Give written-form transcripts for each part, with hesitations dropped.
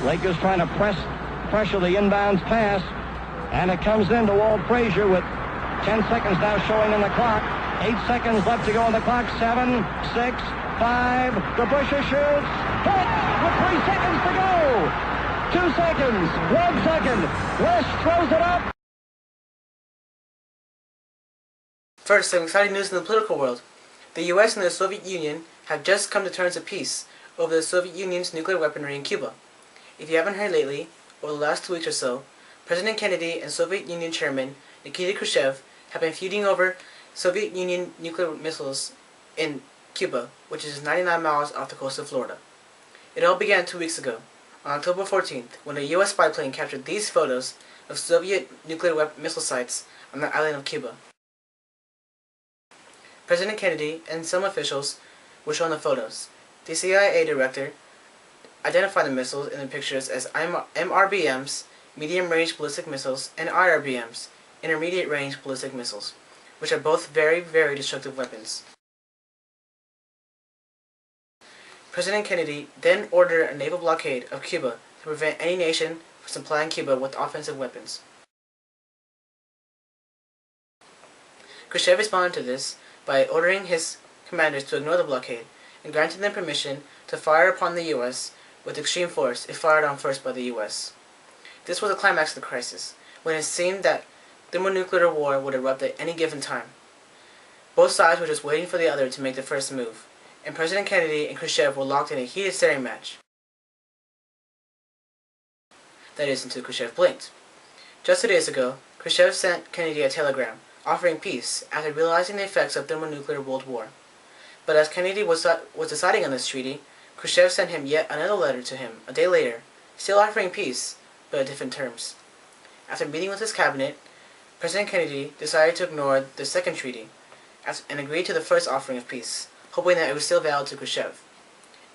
Lakers trying to pressure the inbounds pass, and it comes into Walt Frazier with 10 seconds now showing on the clock. 8 seconds left to go on the clock. 7, 6, 5. DeBusschere shoots. Hit with 3 seconds to go. 2 seconds. 1 second. West throws it up. First, some exciting news in the political world. The U.S. and the Soviet Union have just come to terms of peace over the Soviet Union's nuclear weaponry in Cuba. If you haven't heard lately, over the last 2 weeks or so, President Kennedy and Soviet Union Chairman Nikita Khrushchev have been feuding over Soviet Union nuclear missiles in Cuba, which is 99 miles off the coast of Florida. It all began 2 weeks ago, on October 14th, when a U.S. spy plane captured these photos of Soviet nuclear missile sites on the island of Cuba. President Kennedy and some officials were shown the photos. The CIA director identified the missiles in the pictures as MRBMs, medium-range ballistic missiles, and IRBMs, intermediate-range ballistic missiles, which are both very, very destructive weapons. President Kennedy then ordered a naval blockade of Cuba to prevent any nation from supplying Cuba with offensive weapons. Khrushchev responded to this by ordering his commanders to ignore the blockade and granting them permission to fire upon the U.S. with extreme force if fired on first by the U.S. This was the climax of the crisis, when it seemed that thermonuclear war would erupt at any given time. Both sides were just waiting for the other to make the first move, and President Kennedy and Khrushchev were locked in a heated staring match. That is, until Khrushchev blinked. Just 2 days ago, Khrushchev sent Kennedy a telegram offering peace after realizing the effects of thermonuclear world war. But as Kennedy was deciding on this treaty, Khrushchev sent him yet another letter to him a day later, still offering peace, but at different terms. After meeting with his cabinet, President Kennedy decided to ignore the second treaty and agreed to the first offering of peace, hoping that it was still valid to Khrushchev.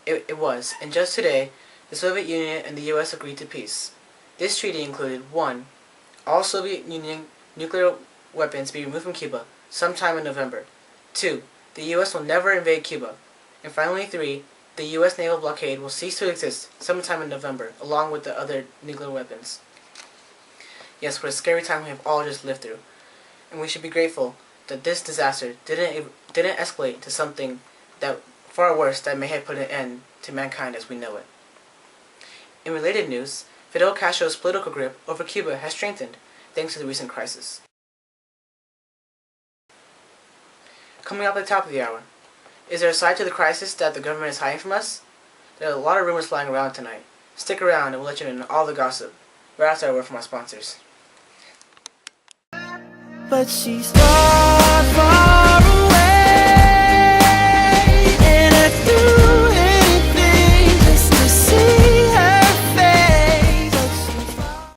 It was, and just today, the Soviet Union and the U.S. agreed to peace. This treaty included 1. All Soviet Union nuclear weapons be removed from Cuba sometime in November. 2. The U.S. will never invade Cuba. And finally 3. The U.S. naval blockade will cease to exist sometime in November, along with the other nuclear weapons. Yes, what a scary time we have all just lived through. And we should be grateful that this disaster didn't escalate to something that far worse that may have put an end to mankind as we know it. In related news, Fidel Castro's political grip over Cuba has strengthened thanks to the recent crisis. Coming up at the top of the hour, is there a side to the crisis that the government is hiding from us? There are a lot of rumors flying around tonight. Stick around and we'll let you in on all the gossip. Right after a word from our sponsors. But she's far from